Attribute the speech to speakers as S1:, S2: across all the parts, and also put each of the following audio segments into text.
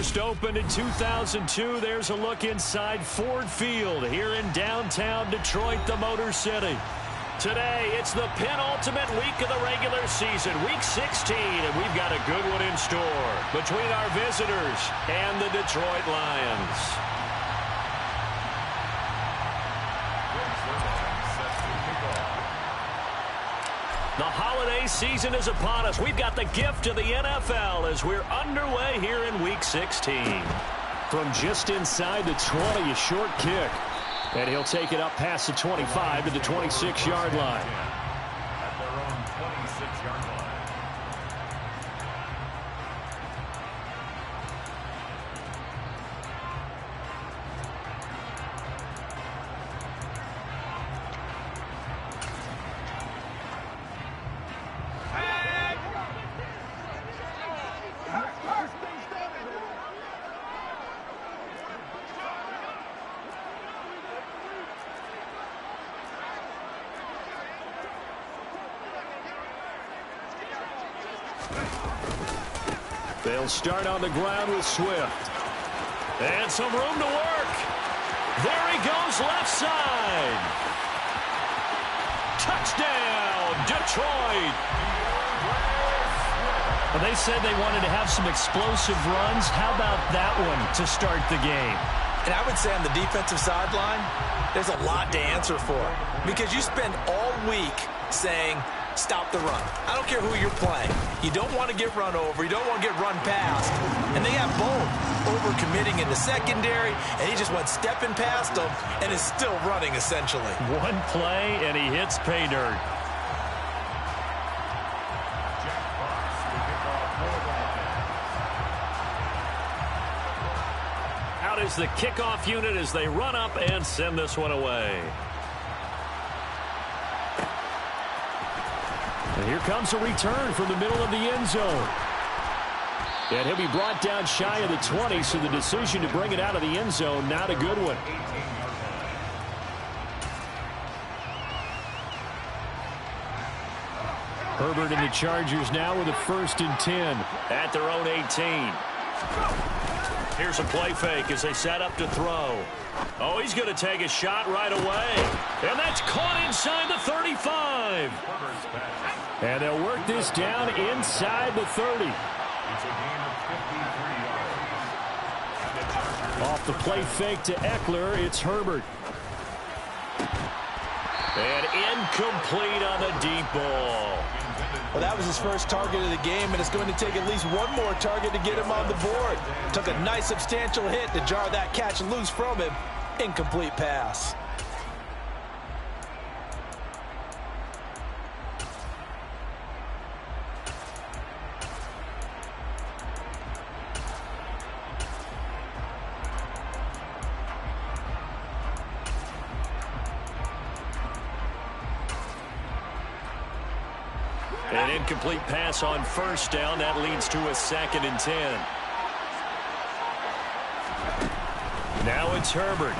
S1: First opened in 2002, there's a look inside Ford Field here in downtown Detroit, the Motor City. Today, it's the penultimate week of the regular season, week 16, and we've got a good one in store between our visitors and the Detroit Lions. The holiday season is upon us. We've got the gift of the NFL as we're underway here in week 16. From just inside the 20, a short kick. And he'll take it up past the 25 to the 26-yard line.
S2: At their own 26-yard line.
S1: They'll start on the ground with Swift. And some room to work. There he goes, left side. Touchdown, Detroit.
S3: Well, they said they wanted to have some explosive runs. How about that one to start the game?
S4: And I would say on the defensive sideline, there's a lot to answer for. Because you spend all week saying, stop the run. I don't care who you're playing. You don't want to get run over. You don't want to get run past. And they have both. Over-committing in the secondary, and he just went stepping past them and is still running, essentially.
S1: One play, and he hits pay dirt. Out is the kickoff unit as they run up and send this one away. And here comes a return from the middle of the end zone. And he'll be brought down shy of the 20, so the decision to bring it out of the end zone, not a good one. Herbert and the Chargers now with a 1st and 10 at their own 18. Here's a play fake as they set up to throw. Oh, he's going to take a shot right away. And that's caught inside the 35. And they'll work this down inside the 30.
S2: It's a gain of 53 yards.
S1: Off the play fake to Eckler, it's Herbert. And incomplete on the deep ball.
S4: Well, that was his first target of the game, and it's going to take at least one more target to get him on the board. Took a nice substantial hit to jar that catch loose from him. Incomplete pass.
S1: An incomplete pass on 1st down. That leads to a 2nd and 10. Now it's Herbert.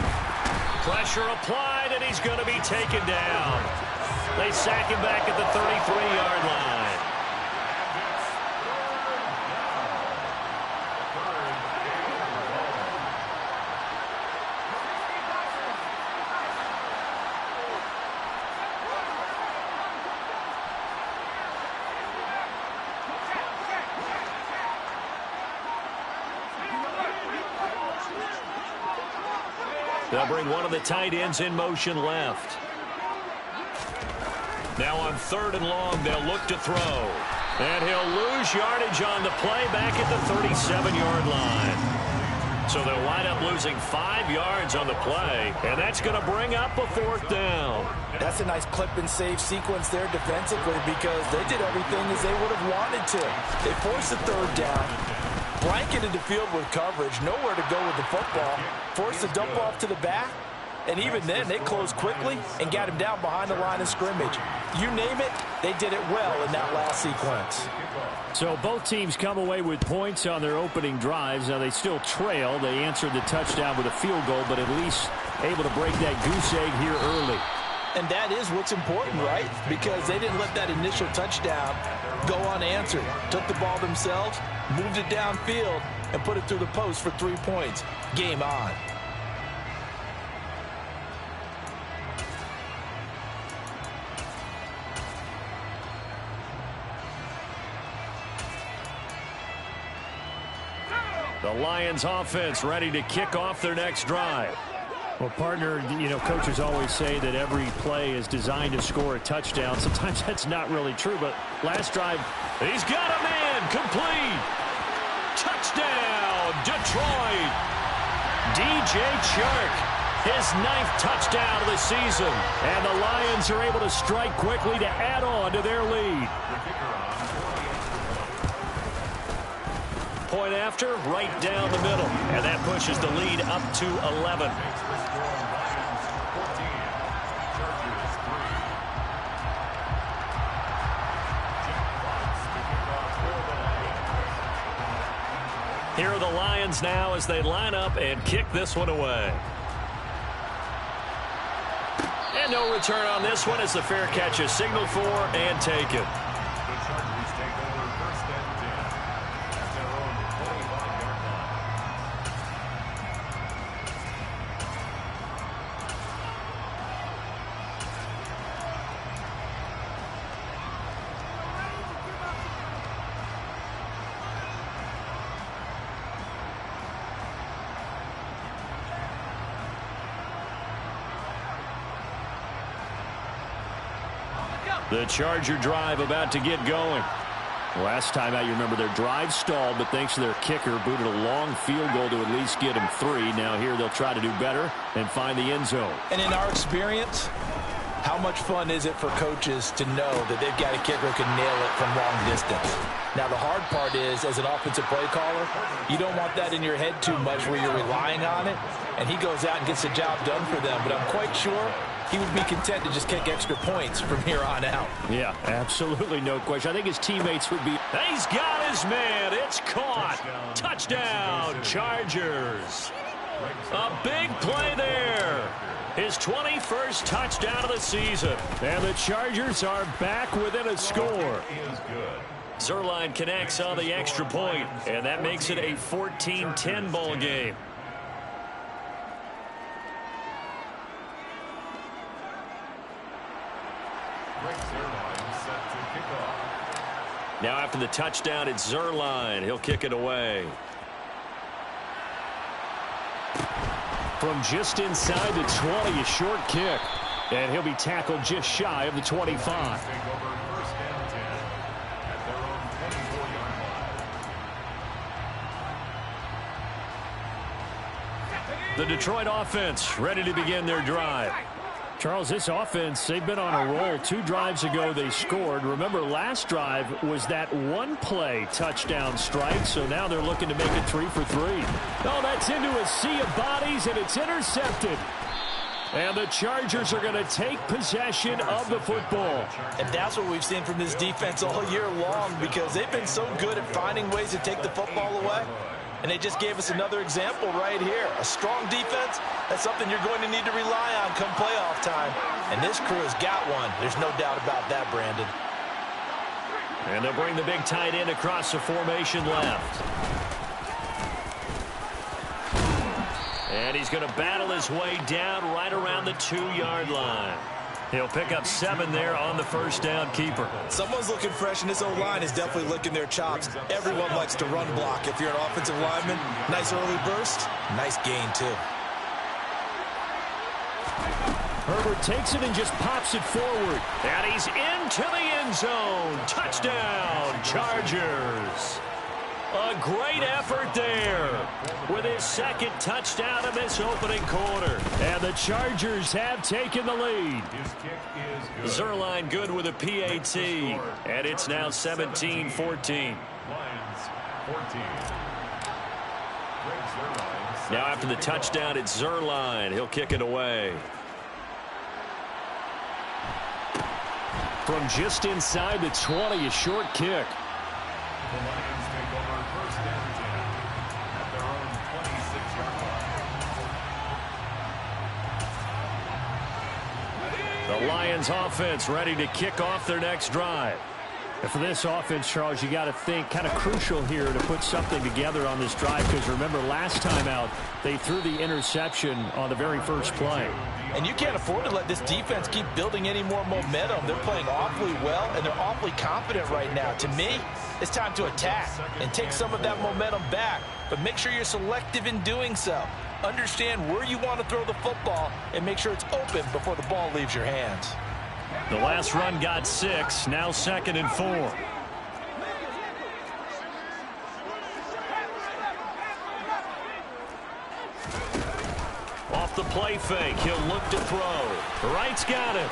S1: Pressure applied, and he's going to be taken down. They sack him back at the 33-yard line. They'll bring one of the tight ends in motion left. Now on 3rd and long, they'll look to throw. And he'll lose yardage on the play back at the 37-yard line. So they'll wind up losing 5 yards on the play, and that's going to bring up a 4th down.
S4: That's a nice clip and save sequence there defensively because they did everything as they would have wanted to. They forced the 3rd down, blanketed the field with coverage, nowhere to go with the football, forced the dump off to the back, and even then they closed quickly and got him down behind the line of scrimmage. You name it, they did it well in that last sequence.
S1: So both teams come away with points on their opening drives. Now they still trail. They answered the touchdown with a field goal, but at least able to break that goose egg here early.
S4: And that is what's important, right? Because they didn't let that initial touchdown go unanswered. Took the ball themselves, moved it downfield, and put it through the post for 3 points. Game on.
S1: The Lions offense ready to kick off their next drive.
S3: Well, partner, coaches always say that every play is designed to score a touchdown. Sometimes that's not really true, but last drive,
S1: he's got a man complete. Touchdown, Detroit. DJ Chark, his 9th touchdown of the season. And the Lions are able to strike quickly to add on to their lead. Point after, right down the middle. And that pushes the lead up to 11. Here are the Lions now as they line up and kick this one away. And no return on this one as the fair catch is signaled for and taken.
S2: The Chargers take over 1st and 10 at their own 25-yard line.
S1: The Charger drive about to get going. Last time out, you remember their drive stalled, but thanks to their kicker, booted a long field goal to at least get them 3. Now here they'll try to do better and find the end zone.
S4: And in our experience, how much fun is it for coaches to know that they've got a kicker who can nail it from long distance? Now, the hard part is, as an offensive play caller, you don't want that in your head too much where you're relying on it, and he goes out and gets the job done for them. But I'm quite sure he would be content to just kick extra points from here on out.
S1: Yeah, absolutely no question. I think his teammates would be. He's got his man. It's caught. Touchdown, Chargers. A big play there. His 21st touchdown of the season. And the Chargers are back within a score. Zuerlein connects on the extra point, and that makes it a 14-10 ball game. Now after the touchdown, it's Zuerlein. He'll kick it away. From just inside the 20, a short kick. And he'll be tackled just shy of the 25. The Detroit offense ready to begin their drive. Charles, this offense, they've been on a roll. 2 drives ago, they scored. Remember, last drive was that one-play touchdown strike, so now they're looking to make it 3 for 3. Oh, that's into a sea of bodies, and it's intercepted. And the Chargers are going to take possession of the football.
S4: And that's what we've seen from this defense all year long, because they've been so good at finding ways to take the football away. And they just gave us another example right here. A strong defense, that's something you're going to need to rely on come playoff time. And this crew has got one. There's no doubt about that, Brandon.
S1: And they'll bring the big tight end across the formation left. And he's going to battle his way down right around the 2-yard line. He'll pick up 7 there on the first down keeper.
S4: Someone's looking fresh, and this O-line is definitely licking their chops. Everyone likes to run block. If you're an offensive lineman, nice early burst, nice gain too.
S1: Herbert takes it and just pops it forward. And he's into the end zone. Touchdown, Chargers. A great effort there with his 2nd touchdown of this opening quarter. And the Chargers have taken the lead. Zuerlein good with a PAT. And it's now 17-14.
S2: Lions 14.
S1: Now after the touchdown, it's Zuerlein. He'll kick it away. From just inside the 20, a short kick.
S2: The Lions take over 1st and 10 at their own 26-yard line.
S1: The Lions offense ready to kick off their next drive.
S3: And for this offense, Charles, you got to think kind of crucial here to put something together on this drive, because remember last time out they threw the interception on the very first play.
S4: And you can't afford to let this defense keep building any more momentum. They're playing awfully well, and they're awfully confident right now. To me, it's time to attack and take some of that momentum back, but make sure you're selective in doing so. Understand where you want to throw the football and make sure it's open before the ball leaves your hands.
S1: The last run got 6, now 2nd and 4. Off the play fake, he'll look to throw. Wright's got it.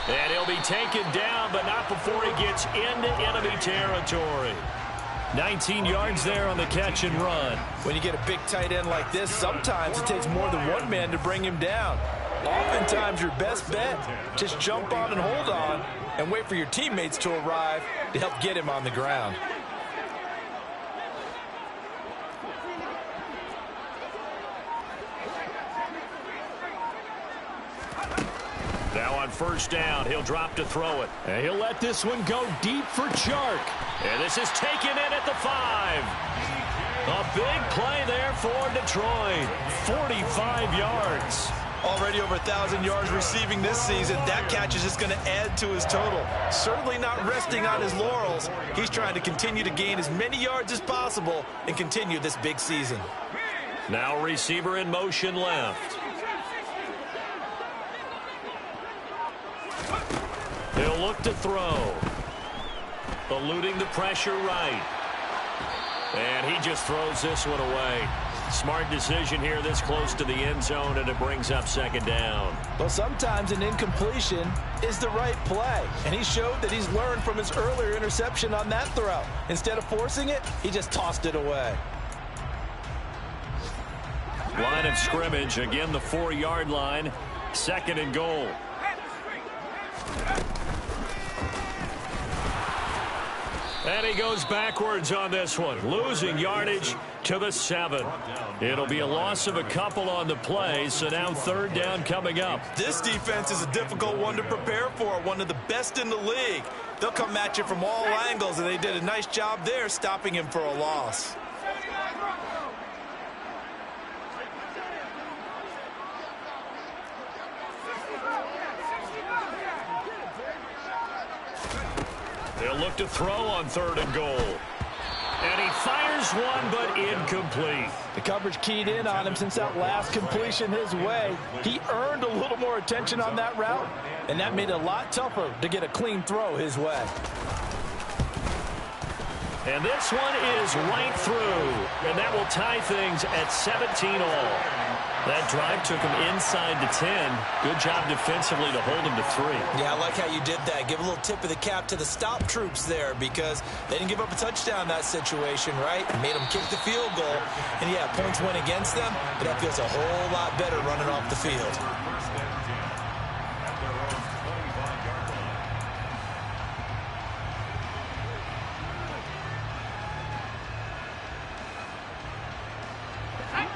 S1: And he'll be taken down, but not before he gets into enemy territory. 19 yards there on the catch and run.
S4: When you get a big tight end like this, sometimes it takes more than one man to bring him down. Oftentimes your best bet, just jump on and hold on and wait for your teammates to arrive to help get him on the ground.
S1: Now on first down, he'll drop to throw it. And he'll let this one go deep for Chark. And this is taken in at the 5. A big play there for Detroit. 45 yards.
S4: Already over 1,000 yards receiving this season. That catch is just going to add to his total. Certainly not resting on his laurels. He's trying to continue to gain as many yards as possible and continue this big season.
S1: Now receiver in motion left. He'll look to throw. Eluding the pressure right. And he just throws this one away. Smart decision here this close to the end zone, and it brings up 2nd down.
S4: Well, sometimes an incompletion is the right play, and he showed that he's learned from his earlier interception on that throw. Instead of forcing it, he just tossed it away.
S1: Line of scrimmage, again the 4-yard line, 2nd and goal. And he goes backwards on this one, losing yardage to the 7. It'll be a loss of a couple on the play, so now 3rd down coming up.
S4: This defense is a difficult one to prepare for, one of the best in the league. They'll come at you from all angles, and they did a nice job there stopping him for a loss.
S1: They'll look to throw on 3rd and goal. And he fires one, but incomplete.
S4: The coverage keyed in on him since that last completion his way. He earned a little more attention on that route, and that made it a lot tougher to get a clean throw his way.
S1: And this one is right through, and that will tie things at 17 all. That drive took him inside the 10. Good job defensively to hold him to 3.
S4: Yeah, I like how you did that. Give a little tip of the cap to the stop troops there, because they didn't give up a touchdown in that situation, right? Made them kick the field goal. And, yeah, points went against them, but that feels a whole lot better running off the field.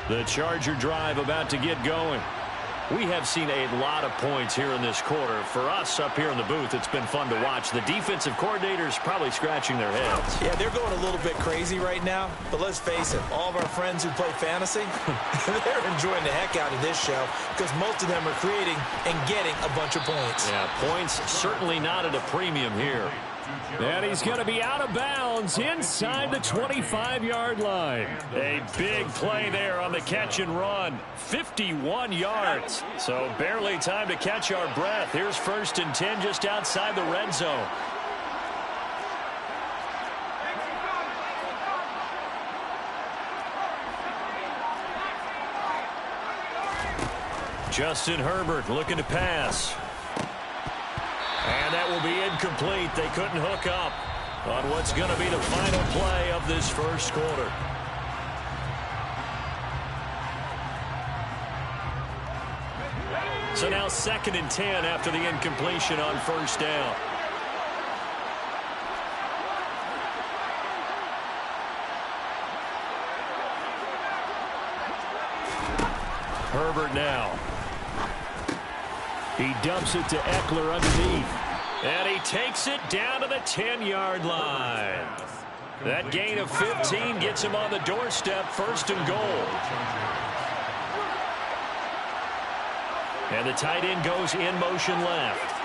S1: The Charger drive about to get going. We have seen a lot of points here in this quarter. For us up here in the booth, it's been fun to watch. The defensive coordinators probably scratching their heads.
S4: Yeah, they're going a little bit crazy right now, but let's face it, all of our friends who play fantasy, they're enjoying the heck out of this show because most of them are creating and getting a bunch of points.
S1: Yeah, points certainly not at a premium here.
S3: And he's going to be out of bounds inside the 25-yard line.
S1: A big play there on the catch and run. 51 yards. So barely time to catch our breath. Here's 1st and 10 just outside the red zone. Justin Herbert looking to pass. And that will be incomplete. They couldn't hook up on what's going to be the final play of this first quarter. So now 2nd and 10 after the incompletion on 1st down. Herbert now.
S3: He dumps it to Eckler underneath.
S1: And he takes it down to the 10-yard line. That gain of 15 gets him on the doorstep, 1st and goal. And the tight end goes in motion left.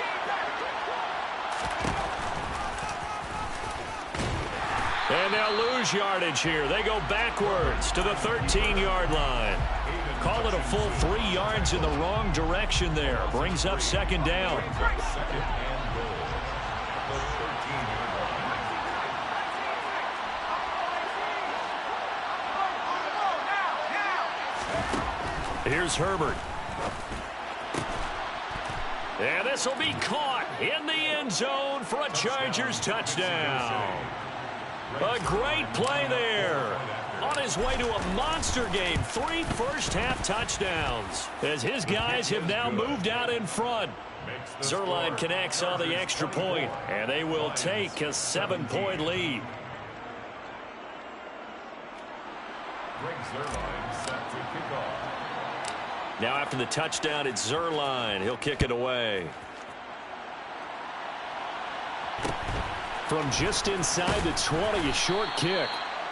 S1: And they'll lose yardage here. They go backwards to the 13-yard line. Call it a full 3 yards in the wrong direction there. Brings up 2nd down. Here's Herbert. And this will be caught in the end zone for a Chargers touchdown. A great play there. On his way to a monster game, 3 first-half touchdowns, as his guys have now moved out in front. Zuerlein connects on the extra point, and they will take a 7-point lead.
S2: Greg Zuerlein set to kick off.
S1: Now after the touchdown, it's Zuerlein. He'll kick it away.
S3: From just inside the 20, a short kick.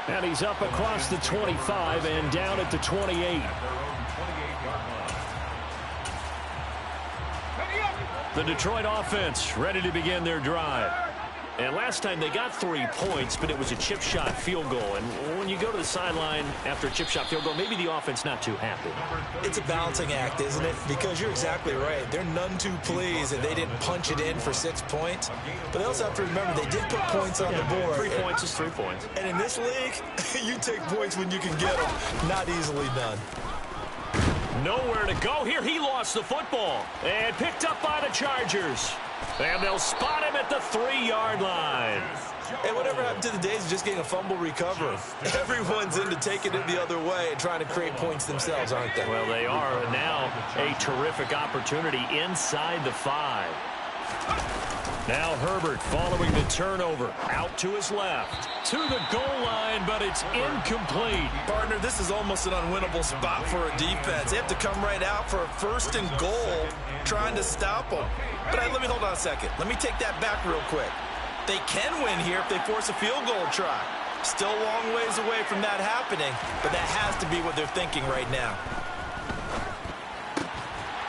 S3: And he's up across the 25 and down at the 28. The Detroit offense ready to begin their drive. And last time they got 3 points, but it was a chip shot field goal. And when you go to the sideline after a chip shot field goal, maybe the offense not too happy.
S4: It's a balancing act, isn't it? Because you're exactly right. They're none too pleased that they didn't punch it in for 6 points. But they also have to remember they did put points on the board.
S1: 3 points is 3 points.
S4: And in this league, you take points when you can get them. Not easily done.
S1: Nowhere to go here. He lost the football and picked up by the Chargers. And they'll spot him at the 3-yard line.
S4: And whatever happened to the days of just getting a fumble recovery? Everyone's into taking it the other way and trying to create points themselves, aren't they?
S1: Well, they are. And now a terrific opportunity inside the 5. Now Herbert following the turnover. Out to his left. To the goal line, but it's incomplete.
S4: Partner, this is almost an unwinnable spot for a defense. They have to come right out for a 1st and goal trying to stop them. But let me hold on a second. Let me take that back real quick. They can win here if they force a field goal try. Still a long ways away from that happening, but that has to be what they're thinking right now.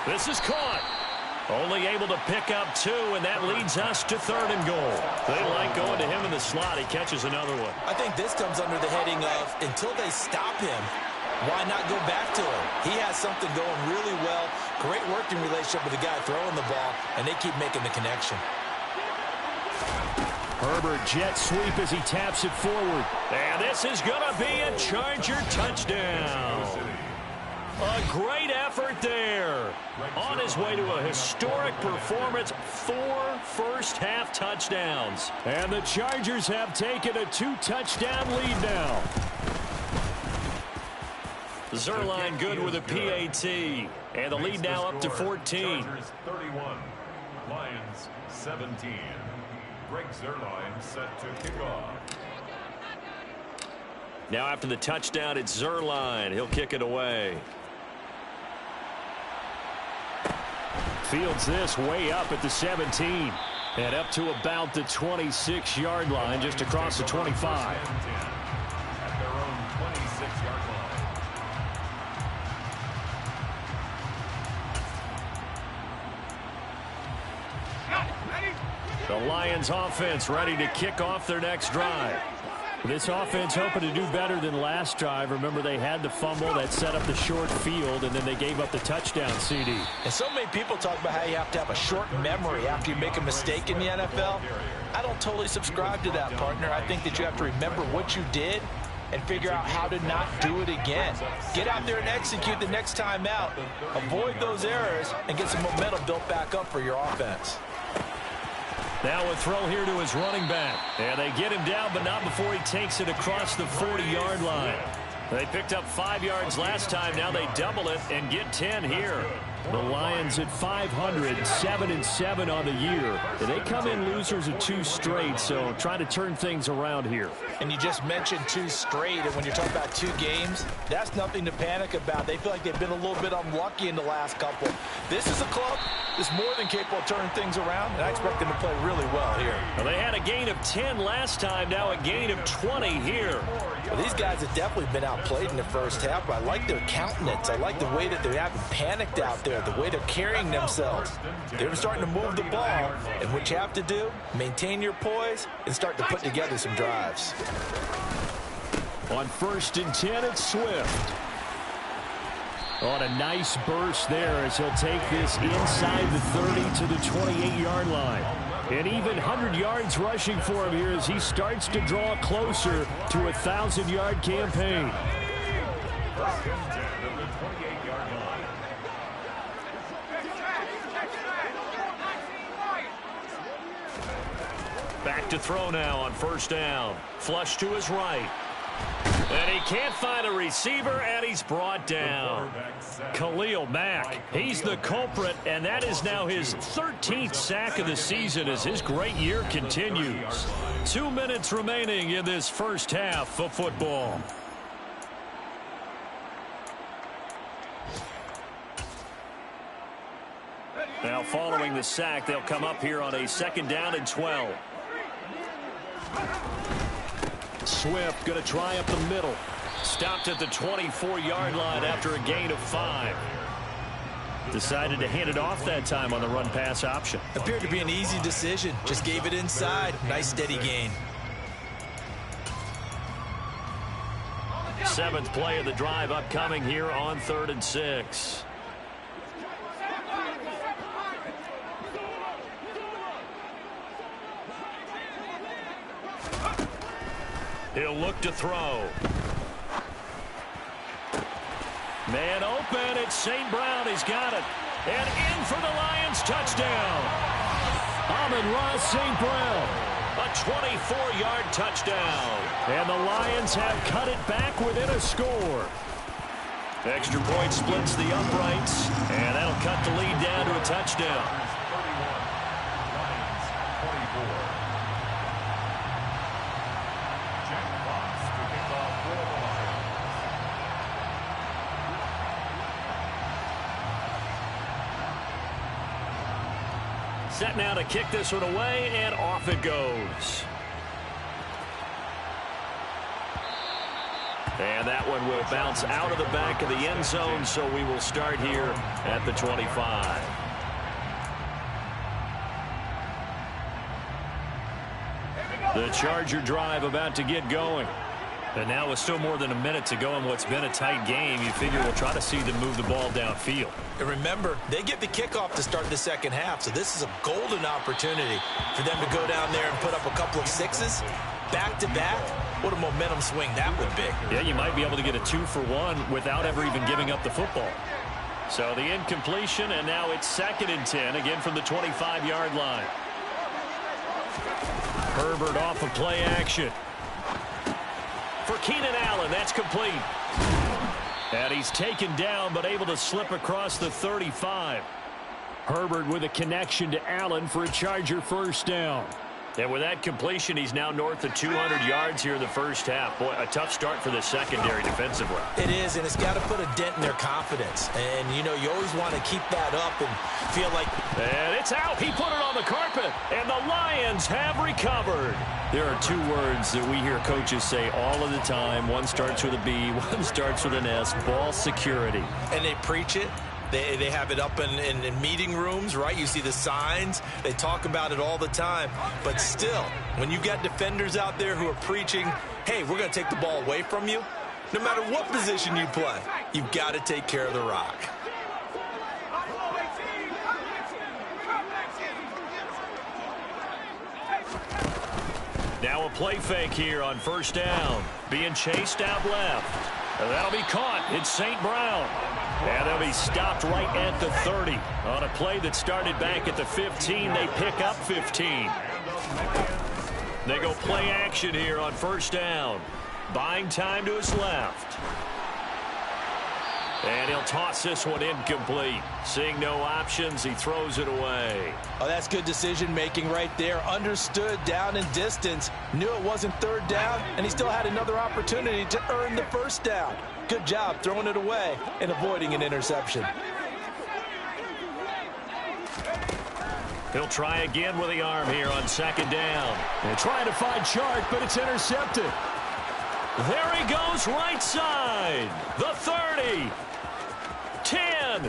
S1: This is caught. Only able to pick up 2, and that leads us to 3rd and goal. They like going to him in the slot. He catches another one.
S4: I think this comes under the heading of until they stop him, why not go back to him? He has something going really well. Great working relationship with the guy throwing the ball, and they keep making the connection.
S3: Herbert jet sweep as he taps it forward.
S1: And this is going to be a Charger touchdown. A great effort there. On his way to a historic performance, 4 first-half touchdowns.
S3: And the Chargers have taken a 2-touchdown lead now.
S1: Zuerlein good with a PAT. And the lead now up to 14.
S2: Chargers 31, Lions 17. Greg Zuerlein set to kick off.
S1: Now after the touchdown, it's Zuerlein. He'll kick it away.
S3: Fields this way up at the 17. And up to about the 26-yard line, just across the 25.
S2: At their own 26-yard line.
S1: The Lions offense ready to kick off their next drive.
S3: This offense hoping to do better than last drive. Remember, they had the fumble that set up the short field, and then they gave up the touchdown CD.
S4: And so many people talk about how you have to have a short memory after you make a mistake in the NFL. I don't totally subscribe to that, partner. I think that you have to remember what you did and figure out how to not do it again. Get out there and execute the next time out. Avoid those errors and get some momentum built back up for your offense.
S1: Now a throw here to his running back. And they get him down, but not before he takes it across the 40-yard line. They picked up 5 yards last time. Now they double it and get 10 here.
S3: The Lions at 500, 7-7 on the year. They come in losers of 2 straight, so trying to turn things around here.
S4: And you just mentioned 2 straight, and when you're talking about 2 games, that's nothing to panic about. They feel like they've been a little bit unlucky in the last couple. This is a club that's more than capable of turning things around, and I expect them to play really well here.
S3: Well, they had a gain of 10 last time, now a gain of 20 here.
S4: Well, these guys have definitely been outplayed in the first half, but I like their countenance. I like the way that they haven't panicked out there, the way they're carrying themselves. They're starting to move the ball, and what you have to do, maintain your poise and start to put together some drives.
S3: On 1st and 10, it's Swift. On a nice burst there as he'll take this inside the 30 to the 28-yard line. And even 100 yards rushing for him here as he starts to draw closer to a 1,000-yard campaign. Back to throw now on 1st down. Flush to his right. And he can't find a receiver, and he's brought down. Khalil Mack, he's the culprit, and that is now his 13th sack of the season as his great year continues. 2 minutes remaining in this first half of football. Now following the sack, they'll come up here on a 2nd down and 12. Swift going to try up the middle. Stopped at the 24-yard line after a gain of 5. Decided to hand it off that time on the run-pass option.
S4: Appeared to be an easy decision. Just gave it inside. Nice steady gain.
S3: 7th play of the drive upcoming here on 3rd and 6. He'll look to throw. Man open. It's St. Brown. He's got it. And in for the Lions touchdown. Amon-Ra St. Brown. A 24-yard touchdown. And the Lions have cut it back within a score. Extra point splits the uprights. And that'll cut the lead down to a touchdown. Set now to kick this one away, and off it goes. And that one will bounce out of the back of the end zone, so we will start here at the 25. The Charger drive about to get going. And now with still more than a minute to go in what's been a tight game, you figure we'll try to see them move the ball downfield.
S4: And remember, they get the kickoff to start the second half, so this is a golden opportunity for them to go down there and put up a couple of 6s back-to-back. What a momentum swing that would be.
S3: Yeah, you might be able to get a 2-for-1 without ever even giving up the football. So the incompletion, and now it's 2nd and 10, again from the 25-yard line. Herbert off of play action. For Keenan Allen, that's complete. And he's taken down, but able to slip across the 35. Herbert with a connection to Allen for a Charger 1st down. And with that completion, he's now north of 200 yards here in the first half. Boy, a tough start for the secondary defensively.
S4: It is, and it's got to put a dent in their confidence. And, you know, you always want to keep that up and feel like...
S3: And it's out. He put it on the carpet. And the Lions have recovered. There are 2 words that we hear coaches say all of the time. One starts with a B, one starts with an S. Ball security.
S4: And they preach it. They have it up in meeting rooms, right? You see the signs. They talk about it all the time. But still, when you got defenders out there who are preaching, hey, we're going to take the ball away from you, no matter what position you play, you've got to take care of the rock.
S3: Now a play fake here on 1st down. Being chased out left. And that'll be caught. It's St. Brown. And they'll be stopped right at the 30. On a play that started back at the 15, they pick up 15. They go play action here on 1st down. Buying time to his left. And he'll toss this one incomplete. Seeing no options, he throws it away.
S4: Oh, that's good decision-making right there. Understood down and distance. Knew it wasn't third down, and he still had another opportunity to earn the first down. Good job throwing it away and avoiding an interception.
S3: He'll try again with the arm here on second down. They're trying to find Chark, but it's intercepted. There he goes right side. The 30. 10.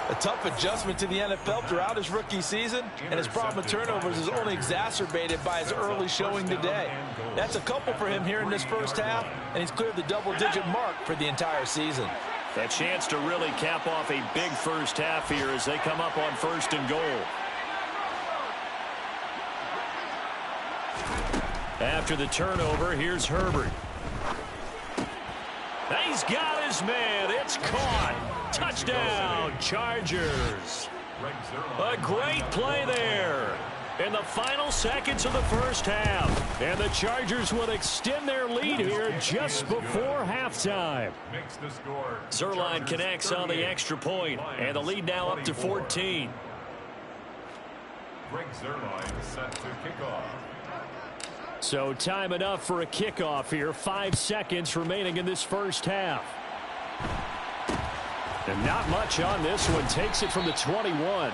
S4: A tough adjustment to the NFL throughout his rookie season, and his problem with turnovers is only exacerbated by his early showing today. That's a couple for him here in this first half, and he's cleared the double-digit mark for the entire season.
S3: A chance to really cap off a big first half here as they come up on first and goal. After the turnover, here's Herbert. He's got his man. It's caught. Touchdown, Chargers. A great play there in the final seconds of the first half. And the Chargers will extend their lead here just before halftime. Zuerlein connects on the extra point, and the lead now up to 14.
S2: Greg Zuerlein set to kick off.
S3: So time enough for a kickoff here. 5 seconds remaining in this first half. And not much on this one. Takes it from the 21.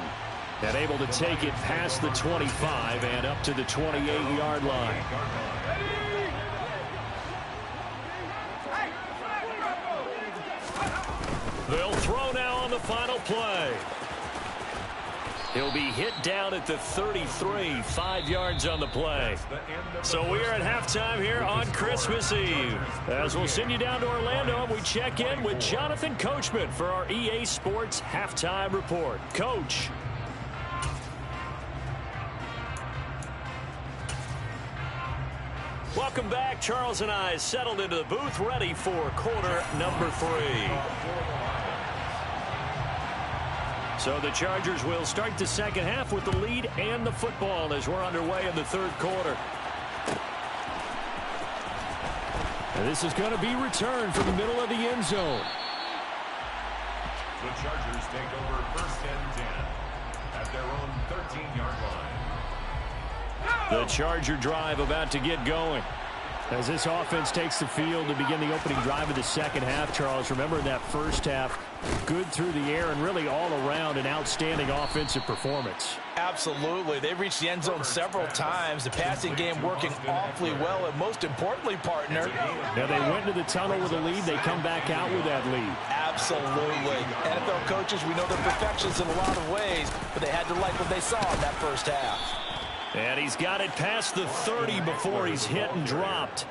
S3: And able to take it past the 25 and up to the 28-yard line. They'll throw now on the final play. He'll be hit down at the 33, 5 yards on the play. So we're at halftime here on Christmas Eve. As we'll send you down to Orlando, and we check in with Jonathan Coachman for our EA Sports Halftime Report. Coach. Welcome back. Charles and I settled into the booth, ready for quarter number 3. So the Chargers will start the second half with the lead and the football as we're underway in the third quarter. And this is going to be returned from the middle of the end zone.
S2: The Chargers take over first and 10 at their own 13-yard line.
S3: The Charger drive about to get going. As this offense takes the field to begin the opening drive of the second half, Charles, remember in that first half, good through the air and really all around an outstanding offensive performance.
S4: Absolutely. They've reached the end zone several times. The passing game working awfully well, and most importantly, partner.
S3: Now they went into the tunnel with a lead. They come back out with that lead.
S4: Absolutely. NFL coaches, we know they're perfectionists in a lot of ways, but they had to like what they saw in that first half.
S3: And he's got it past the 30 before he's hit and dropped.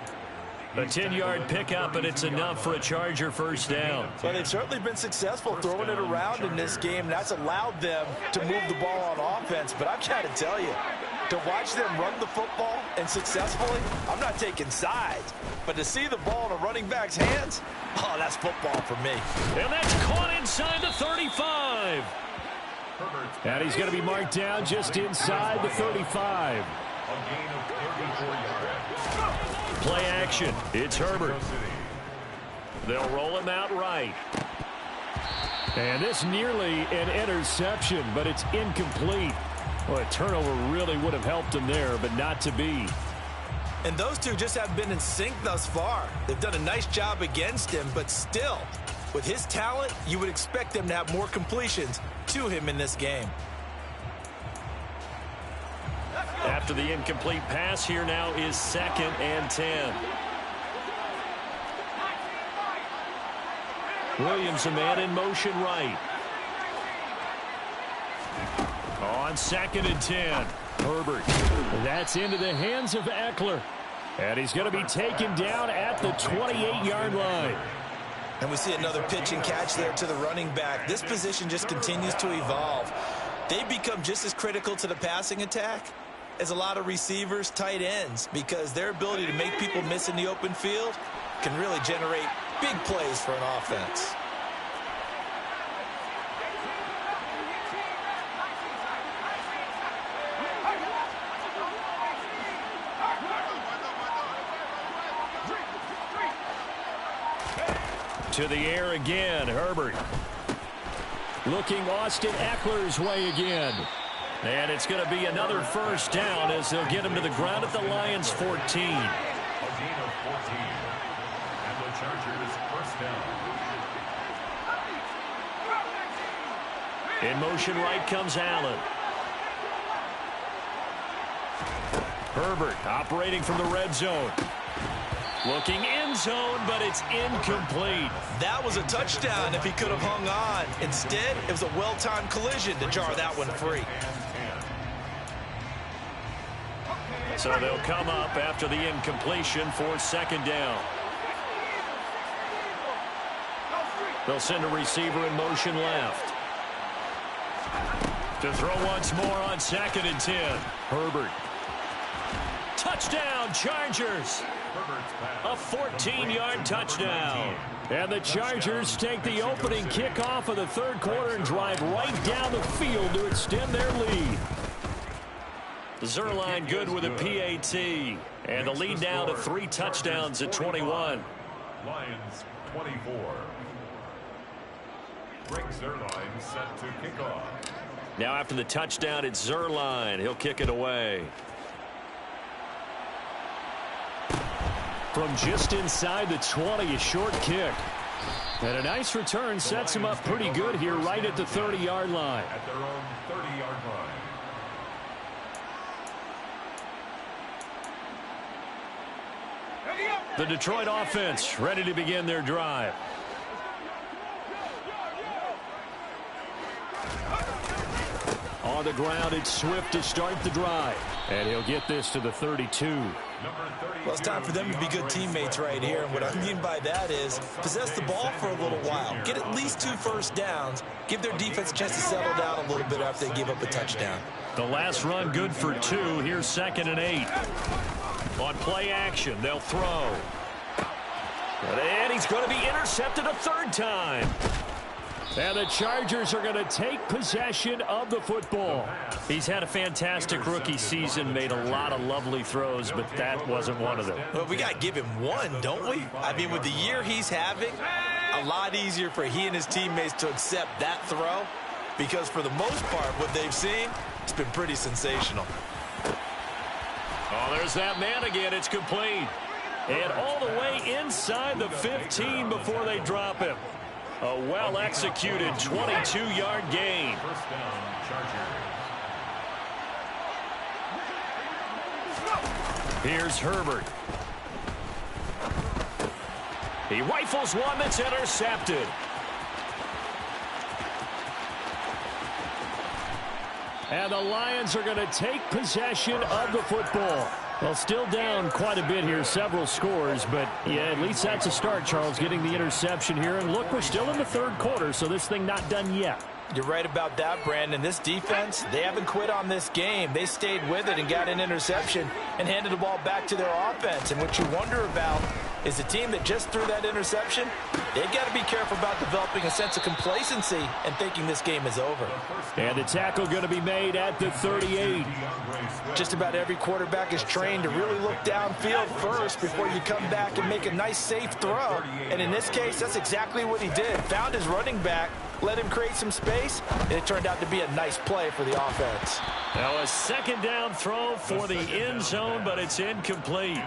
S3: A 10-yard pickup, and it's enough for a Charger first down.
S4: Well, they've certainly been successful throwing it around in this game, and that's allowed them to move the ball on offense. But I've got to tell you, to watch them run the football and successfully, I'm not taking sides. But to see the ball in a running back's hands, oh, that's football for me.
S3: And that's caught inside the 35. And he's going to be marked down just inside the 35. Play action. It's Herbert. They'll roll him out right. And this nearly an interception, but it's incomplete. Well, a turnover really would have helped him there, but not to be.
S4: And those two just haven't been in sync thus far. They've done a nice job against him, but still, with his talent, you would expect them to have more completions to him in this game.
S3: After the incomplete pass, here now is 2nd and 10. Williams, a man in motion right. On 2nd and 10, Herbert. That's into the hands of Eckler. And he's going to be taken down at the 28-yard line.
S4: And we see another pitch and catch there to the running back. This position just continues to evolve. They become just as critical to the passing attack as a lot of receivers, tight ends, because their ability to make people miss in the open field can really generate big plays for an offense.
S3: To the air again, Herbert. Looking Austin Eckler's way again. And it's going to be another first down as they'll get him to the ground at the Lions' 14.
S2: A gain of 14. And the Chargers first down.
S3: In motion right comes Allen. Herbert operating from the red zone. Looking end zone, but it's incomplete.
S4: That was a touchdown if he could have hung on. Instead, it was a well-timed collision to jar that one free.
S3: So they'll come up after the incompletion for second down. They'll send a receiver in motion left. To throw once more on 2nd and 10. Herbert. Touchdown, Chargers. A 14-yard touchdown. And the Chargers take the opening kickoff of the third quarter and drive right down the field to extend their lead. Zuerlein good with a PAT. And the lead now to 3 touchdowns at 21.
S2: Lions 24. Greg Zuerlein set to kick off.
S3: Now after the touchdown, it's Zuerlein. He'll kick it away. From just inside the 20, a short kick. And a nice return sets him up pretty good here right at the 30-yard line.
S2: At their own 30-yard line.
S3: The Detroit offense ready to begin their drive. On the ground, it's Swift to start the drive. And he'll get this to the 32.
S4: Well, it's time for them to be good teammates right here. And what I mean by that is possess the ball for a little while. Get at least 2 first downs. Give their defense a chance to settle down a little bit after they give up a touchdown.
S3: The last run good for 2. Here's 2nd and 8. On play action, they'll throw. And he's going to be intercepted a 3rd time. And the Chargers are going to take possession of the football. He's had a fantastic rookie season, made a lot of lovely throws, but that wasn't one of them.
S4: Well, we got to give him one, don't we? I mean, with the year he's having, a lot easier for he and his teammates to accept that throw because for the most part, what they've seen, it's been pretty sensational.
S3: Oh, there's that man again. It's complete. And all the way inside the 15 before they drop him. A well-executed 22-yard gain.
S2: First down, Chargers.
S3: Here's Herbert. He rifles one that's intercepted. And the Lions are going to take possession of the football. Well, still down quite a bit here, several scores, but yeah, at least that's a start, Charles, getting the interception here. And look, we're still in the 3rd quarter, so this thing not done yet.
S4: You're right about that, Brandon. This defense, they haven't quit on this game. They stayed with it and got an interception and handed the ball back to their offense. And what you wonder about is the team that just threw that interception, they've got to be careful about developing a sense of complacency and thinking this game is over.
S3: And the tackle going to be made at the 38.
S4: Just about every quarterback is trained to really look downfield first before you come back and make a nice, safe throw. And in this case, that's exactly what he did. Found his running back, let him create some space, and it turned out to be a nice play for the offense.
S3: Now a 2nd down throw for the end zone, but it's incomplete.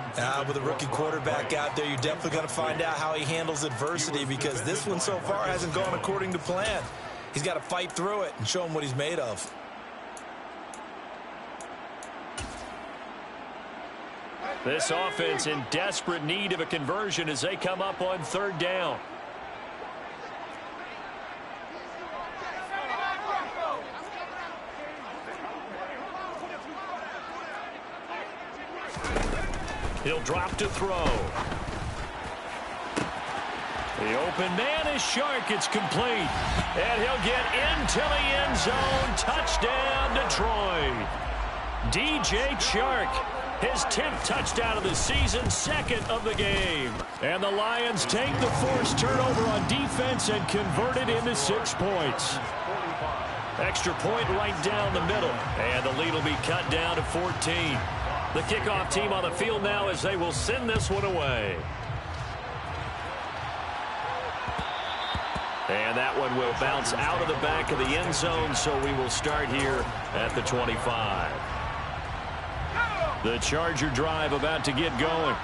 S4: With a rookie quarterback out there, you're definitely going to find out how he handles adversity because this one so far hasn't gone according to plan. He's got to fight through it and show him what he's made of.
S3: This offense in desperate need of a conversion as they come up on 3rd down. He'll drop to throw. The open man is Chark. It's complete. And he'll get into the end zone. Touchdown, Detroit. DJ Chark. His 10th touchdown of the season, 2nd of the game. And the Lions take the forced turnover on defense and convert it into 6 points. Extra point right down the middle. And the lead will be cut down to 14. The kickoff team on the field now as they will send this one away. And that one will bounce out of the back of the end zone, so we will start here at the 25. The Charger drive about to get going.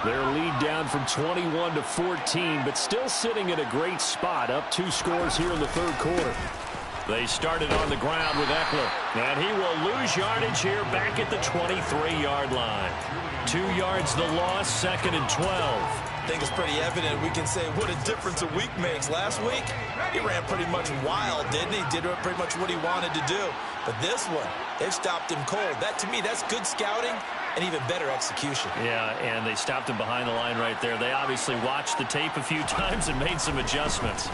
S3: Their lead down from 21 to 14, but still sitting in a great spot, up 2 scores here in the third quarter. They started on the ground with Eckler, and he will lose yardage here back at the 23-yard line. 2 yards the loss, 2nd and 12.
S4: I think it's pretty evident. We can say what a difference a week makes. Last week, he ran pretty much wild, didn't he? Did pretty much what he wanted to do. But this one, they've stopped him cold. That, to me, that's good scouting and even better execution.
S3: Yeah, and they stopped him behind the line right there. They obviously watched the tape a few times and made some adjustments.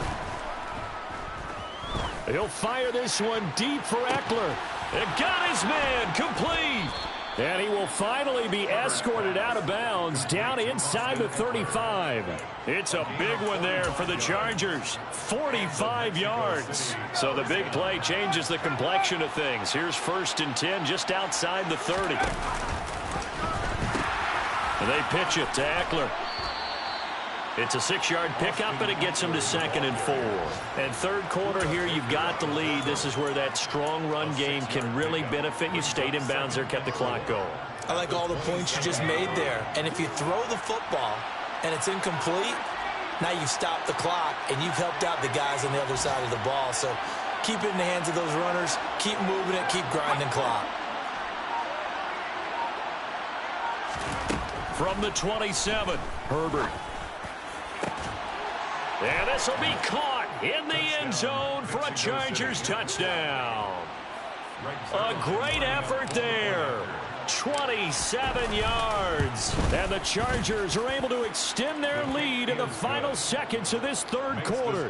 S3: He'll fire this one deep for Eckler. It got his man complete. And he will finally be escorted out of bounds down inside the 35. It's a big one there for the Chargers. 45 yards. So the big play changes the complexion of things. Here's 1st and 10 just outside the 30. And they pitch it to Eckler. It's a 6-yard pickup, and it gets him to 2nd and 4. And third quarter here, you've got the lead. This is where that strong run game can really benefit you. Stayed in bounds there, kept the clock going.
S4: I like all the points you just made there. And if you throw the football and it's incomplete, now you've stopped the clock and you've helped out the guys on the other side of the ball. So keep it in the hands of those runners. Keep moving it. Keep grinding clock.
S3: From the 27, Herbert. And this will be caught in the end zone for a Chargers touchdown. A great effort there. 27 yards. And the Chargers are able to extend their lead in the final seconds of this third quarter.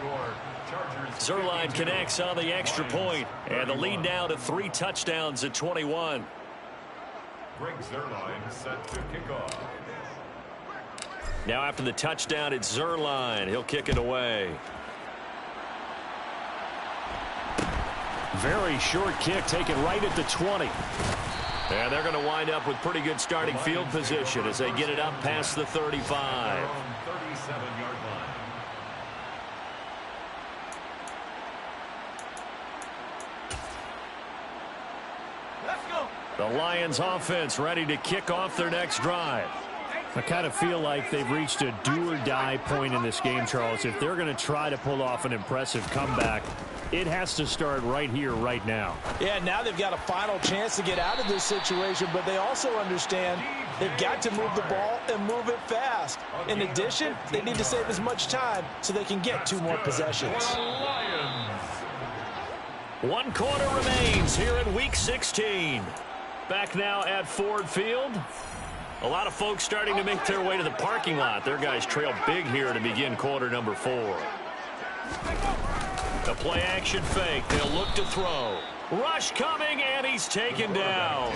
S3: Zuerlein connects on the extra point, and the lead now to 3 touchdowns at 21.
S2: Greg Zuerlein set to kick off.
S3: Now after the touchdown, it's Zuerlein. He'll kick it away. Very short kick taken right at the 20. And they're going to wind up with pretty good starting field position as they get it up past the 35.
S2: 37-yard line.
S3: The Lions offense ready to kick off their next drive. I kind of feel like they've reached a do-or-die point in this game, Charles. If they're going to try to pull off an impressive comeback, it has to start right here, right now.
S4: Yeah, now they've got a final chance to get out of this situation, but they also understand they've got to move the ball and move it fast. In addition, they need to save as much time so they can get 2 more possessions.
S3: 1 quarter remains here in Week 16. Back now at Ford Field. A lot of folks starting to make their way to the parking lot. Their guys trail big here to begin quarter number 4. The play action fake. They'll look to throw. Rush coming, and he's taken down.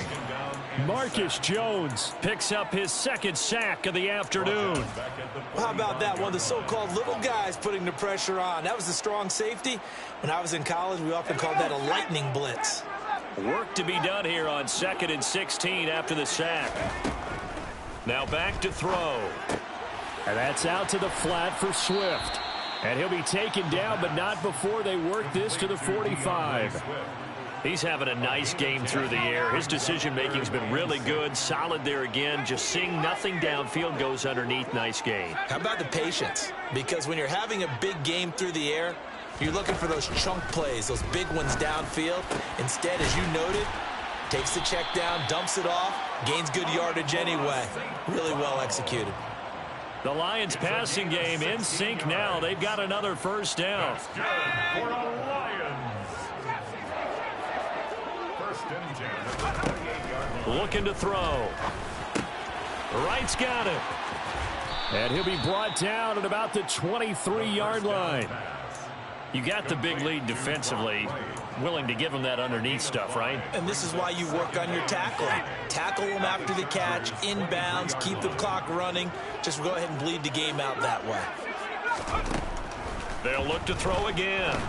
S3: Marcus Jones picks up his 2nd sack of the afternoon.
S4: How about that? One of the so-called little guys putting the pressure on. That was a strong safety. When I was in college, we often called that a lightning blitz.
S3: Work to be done here on 2nd and 16 after the sack. Now back to throw. And that's out to the flat for Swift. And he'll be taken down, but not before they work this to the 45. He's having a nice game through the air. His decision-making's been really good. Solid there again. Just seeing nothing downfield, goes underneath. Nice game.
S4: How about the patience? Because when you're having a big game through the air, you're looking for those chunk plays, those big ones downfield. Instead, as you noted, takes the check down, dumps it off, gains good yardage anyway. Really well executed.
S3: The Lions passing game in sync now. They've got another first down.
S2: That's good for the Lions. 1st and 10 at the 28-yard line.
S3: Looking to throw. Wright's got it. And he'll be brought down at about the 23-yard line. You got the big lead defensively. Willing to give them that underneath stuff, right?
S4: And this is why you work on your tackling. Tackle them after the catch, inbounds, keep the clock running. Just go ahead and bleed the game out that way.
S3: They'll look to throw again.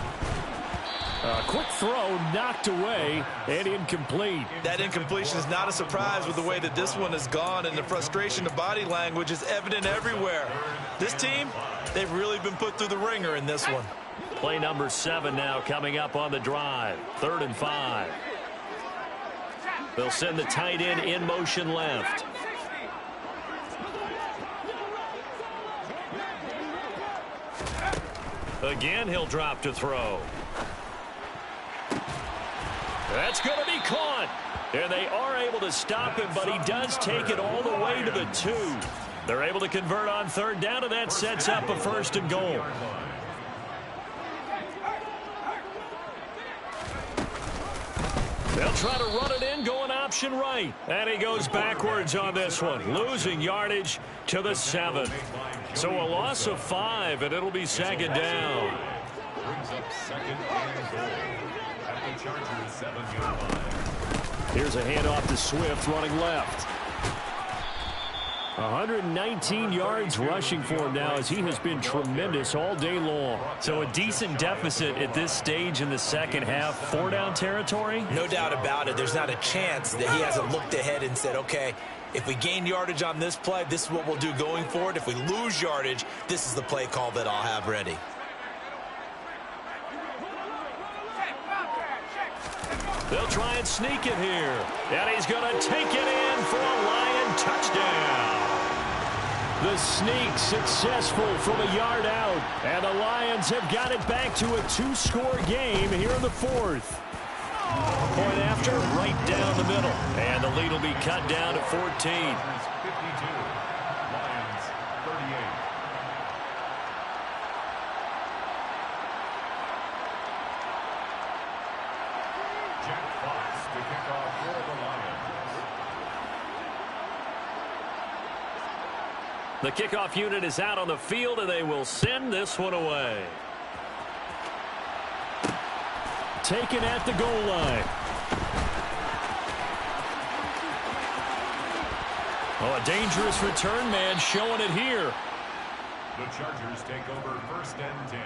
S3: A quick throw knocked away and incomplete.
S4: That incompletion is not a surprise with the way that this one has gone, and the frustration of body language is evident everywhere. This team, they've really been put through the ringer in this one.
S3: Play number 7 now coming up on the drive. 3rd and 5. They'll send the tight end in motion left. Again, he'll drop to throw. That's going to be caught. And they are able to stop him, but he does take it all the way to the 2. They're able to convert on 3rd down, and that sets up a 1st and goal. They'll try to run it in, going option right. And he goes backwards on this one, losing yardage to the 7. So a loss of 5, and it'll be 2nd down.
S2: Brings up 2nd and goal at the Chargers 7-yard line.
S3: Here's a handoff to Swift running left. 119 yards rushing for him now, as he has been tremendous all day long. So a decent deficit at this stage in the second half. 4-down territory?
S4: No doubt about it. There's not a chance that he hasn't looked ahead and said, okay, if we gain yardage on this play, this is what we'll do going forward. If we lose yardage, this is the play call that I'll have ready.
S3: They'll try and sneak it here. And he's going to take it in for a Lion touchdown. The sneak successful from a yard out. And the Lions have got it back to a 2-score game here in the 4th. Point after, right down the middle. And the lead will be cut down to 14.
S2: 52. Lions 38. Jack Fox to kick off for the Lions.
S3: The kickoff unit is out on the field, and they will send this one away. Taken at the goal line. Oh, a dangerous return man showing it here.
S2: The Chargers take over 1st and 10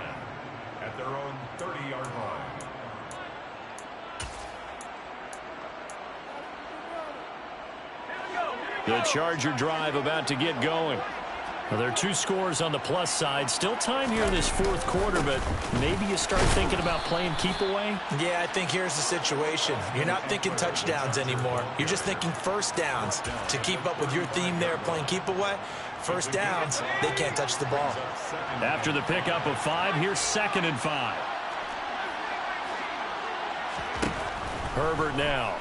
S2: at their own 30-yard line.
S3: The Charger drive about to get going. Well, there are 2 scores on the plus side. Still time here in this 4th quarter, but maybe you start thinking about playing keep away?
S4: Yeah, I think here's the situation. You're not thinking touchdowns anymore. You're just thinking 1st downs. To keep up with your theme there, playing keep away, 1st downs, they can't touch the ball.
S3: After the pickup of 5, here's 2nd and 5. Herbert now.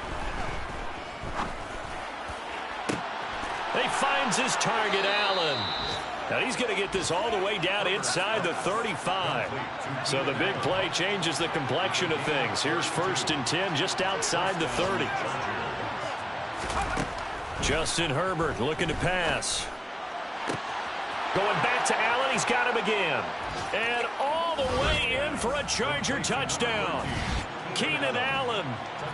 S3: He finds his target, Allen. Now he's going to get this all the way down inside the 35. So the big play changes the complexion of things. Here's 1st and 10 just outside the 30. Justin Herbert looking to pass. Going back to Allen. He's got him again. And all the way in for a Charger touchdown. Keenan Allen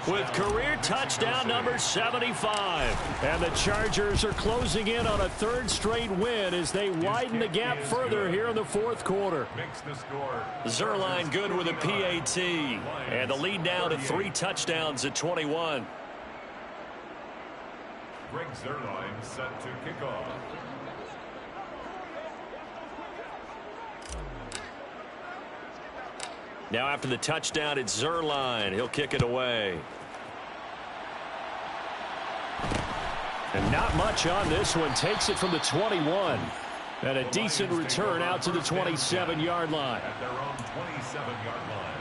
S3: with career touchdown number 75. And the Chargers are closing in on a 3rd straight win as they widen the gap further here in the 4th quarter. Zuerlein good with a PAT. And the lead now to 3 touchdowns at 21.
S2: Greg Zuerlein set to kick off.
S3: Now after the touchdown, it's Zuerlein. He'll kick it away. And not much on this one. Takes it from the 21. And a decent return out to the 27-yard line.
S2: At their own 27-yard line.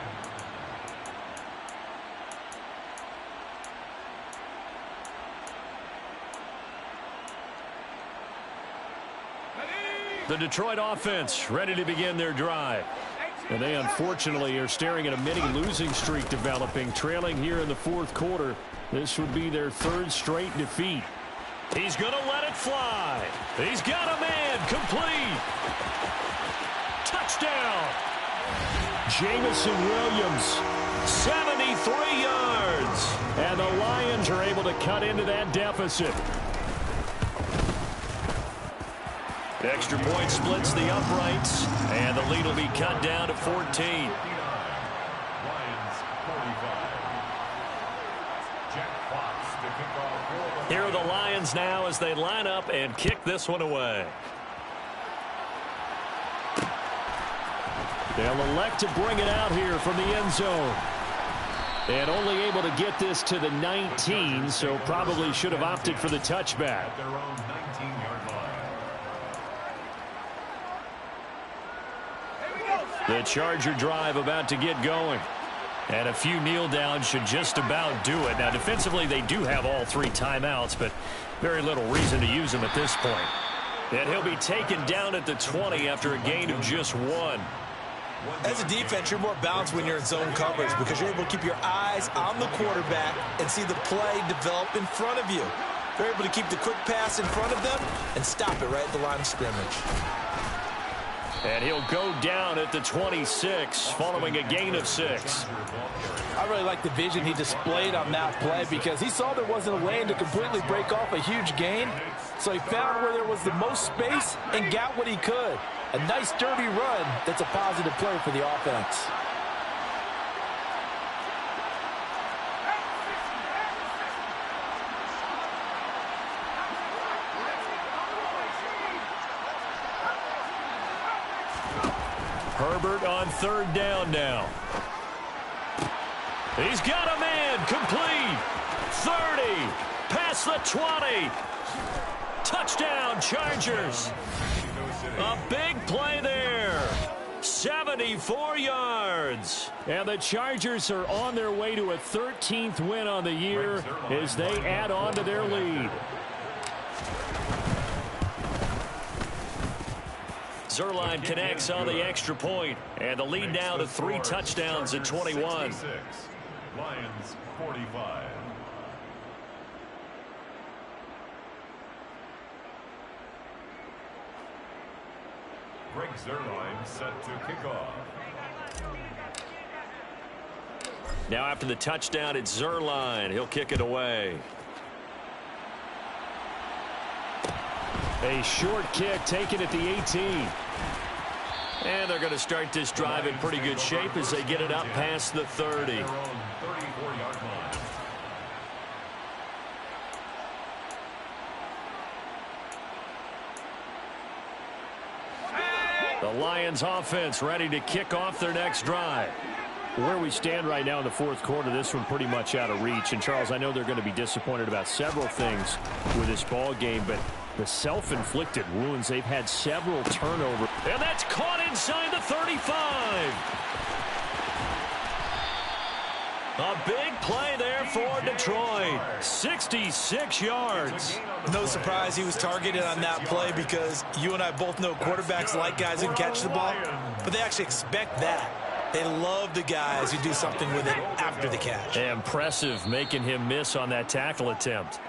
S3: The Detroit offense ready to begin their drive. And they unfortunately are staring at a mini losing streak developing, trailing here in the 4th quarter. This would be their 3rd straight defeat. He's going to let it fly. He's got a man complete. Touchdown. Jamison Williams, 73 yards. And the Lions are able to cut into that deficit. Extra point splits the uprights, and the lead will be cut down to 14.
S2: Lions 45. Jack Fox to kick off.
S3: Here are the Lions now as they line up and kick this one away. They'll elect to bring it out here from the end zone. And only able to get this to the 19, so probably should have opted for the touchback.
S2: At their own 19-yard line.
S3: The Charger drive about to get going. And a few kneel downs should just about do it. Now, defensively, they do have all 3 timeouts, but very little reason to use them at this point. And he'll be taken down at the 20 after a gain of just 1.
S4: As a defense, you're more balanced when you're in zone coverage because you're able to keep your eyes on the quarterback and see the play develop in front of you. They're able to keep the quick pass in front of them and stop it right at the line of scrimmage.
S3: And he'll go down at the 26 following a gain of 6.
S4: I really like the vision he displayed on that play because he saw there wasn't a lane to completely break off a huge gain. So he found where there was the most space and got what he could. A nice, dirty run that's a positive play for the offense.
S3: Herbert on 3rd down now. He's got a man, complete. 30, past the 20. Touchdown, Chargers. A big play there. 74 yards. And the Chargers are on their way to a 13th win on the year as they add on to their lead. Zuerlein connects on the extra point, and the lead now to 3 touchdowns at 21.
S2: 66. Lions 45. Greg Zuerlein set to kick off.
S3: Now after the touchdown, it's Zuerlein. He'll kick it away. A short kick taken at the 18. And they're going to start this drive in pretty good shape as they get it up past the 30.
S2: Their own 34-yard line.
S3: The Lions offense ready to kick off their next drive. Where we stand right now in the 4th quarter, this one pretty much out of reach. And, Charles, I know they're going to be disappointed about several things with this ball game, but the self-inflicted wounds, they've had several turnovers. And that's caught inside the 35. A big play there for Detroit. 66 yards.
S4: No surprise he was targeted on that play because you and I both know quarterbacks like guys who can catch the ball, but they actually expect that. They love the guys who do something with it after the catch.
S3: Impressive making him miss on that tackle attempt.